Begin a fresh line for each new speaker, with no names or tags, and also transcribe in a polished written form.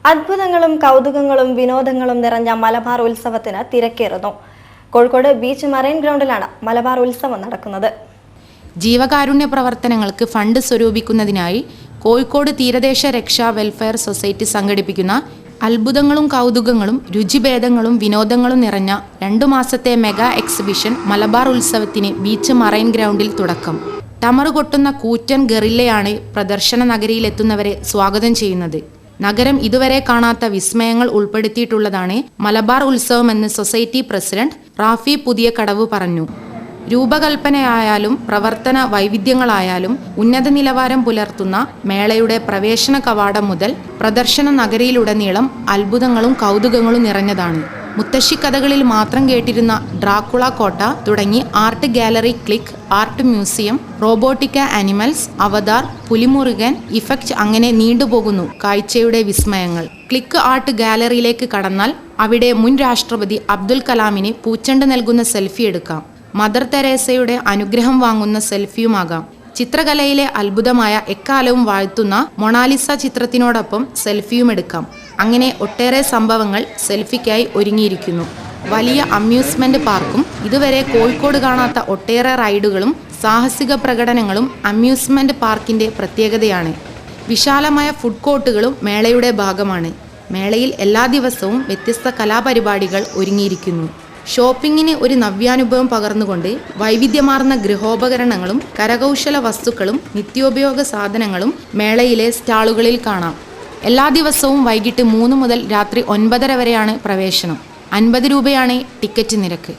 അത്ഭുതങ്ങളും കൗതുകങ്ങളും വിനോദങ്ങളും നിറഞ്ഞ മലബാർ ഉത്സവത്തിന് തിരക്കേറുന്നു. കോഴിക്കോട് ബീച്ച് മറൈൻ ഗ്രൗണ്ടിലാണ് മലബാർ ഉത്സവം നടക്കുന്നത്.
ജീവകാരുണ്യ പ്രവർത്തനങ്ങൾക്ക് ഫണ്ട് സ്വരൂപിക്കുന്നതിനായി കോഴിക്കോട് തീരദേശ രക്ഷാ വെൽഫെയർ സൊസൈറ്റി സംഘടിപ്പിക്കുന്ന അത്ഭുതങ്ങളും കൗതുകങ്ങളും രുചിഭേദങ്ങളും വിനോദങ്ങളും നിറഞ്ഞ 2 മാസത്തെ മെഗാ എക്സിബിഷൻ മലബാർ ഉത്സവത്തിന് ബീച്ച് മറൈൻ ഗ്രൗണ്ടിൽ തുടക്കം. ടമറുകൊട്ടുന്ന കൂറ്റൻ ഗറില്ലയാണ് പ്രദർശന നഗരിയിലെത്തുന്നവരെ സ്വാഗതം ചെയ്യുന്നത്. നഗരം ഇതുവരെ കാണാത്ത വിസ്മയങ്ങൾ ഉൾപ്പെടുത്തിയിട്ടുള്ളതാണ് മലബാർ ഉത്സവമെന്ന് സൊസൈറ്റി പ്രസിഡന്റ് റാഫി പുതിയ കടവ് പറഞ്ഞു. രൂപകൽപ്പനയായാലും പ്രവർത്തന വൈവിധ്യങ്ങളായാലും ഉന്നത നിലവാരം പുലർത്തുന്ന മേളയുടെ പ്രവേശന കവാടം മുതൽ പ്രദർശന നഗരിയിലുടനീളം അത്ഭുതങ്ങളും കൗതുകങ്ങളും നിറഞ്ഞതാണ്. മുത്തശ്ശിക്കഥകളിൽ മാത്രം കേട്ടിരുന്ന ഡ്രാക്കുള കോട്ട തുടങ്ങി art gallery, click art museum, robotic animals, avatar, Pulimurugan effect അങ്ങനെ നീണ്ടുപോകുന്നു കാഴ്ചയുടെ വിസ്മയങ്ങൾ. ക്ലിക്ക് ആർട്ട് ഗാലറിയിലേക്ക് കടന്നാൽ അവിടെ മുൻ രാഷ്ട്രപതി അബ്ദുൽ കലാമിന് പൂച്ചെണ്ട് നൽകുന്ന സെൽഫി എടുക്കാം. മദർ തെരേസയുടെ അനുഗ്രഹം വാങ്ങുന്ന സെൽഫിയുമാകാം. ചിത്രകലയിലെ അത്ഭുതമായ എക്കാലവും വാഴ്ത്തുന്ന മൊണാലിസ ചിത്രത്തിനോടൊപ്പം സെൽഫിയും എടുക്കാം. അങ്ങനെ ഒട്ടേറെ സംഭവങ്ങൾ സെൽഫിക്കായി ഒരുങ്ങിയിരിക്കുന്നു. വലിയ അമ്യൂസ്മെന്റ് പാർക്കും ഇതുവരെ കോഴിക്കോട് കാണാത്ത ഒട്ടേറെ റൈഡുകളും സാഹസിക പ്രകടനങ്ങളും അമ്യൂസ്മെന്റ് പാർക്കിന്റെ പ്രത്യേകതയാണ്. വിശാലമായ ഫുഡ് കോർട്ടുകളും മേളയുടെ ഭാഗമാണ്. മേളയിൽ എല്ലാ ദിവസവും വ്യത്യസ്ത കലാപരിപാടികൾ ഒരുങ്ങിയിരിക്കുന്നു. ഷോപ്പിങ്ങിന് ഒരു നവ്യാനുഭവം പകർന്നുകൊണ്ട് വൈവിധ്യമാർന്ന ഗൃഹോപകരണങ്ങളും കരകൗശല വസ്തുക്കളും നിത്യോപയോഗ സാധനങ്ങളും മേളയിലെ സ്റ്റാളുകളിൽ കാണാം. എല്ലാ ദിവസവും വൈകിട്ട് 3 മുതൽ രാത്രി 9:30 വരെയാണ് പ്രവേശനം. 50 രൂപയാണ് ടിക്കറ്റ് നിരക്ക്.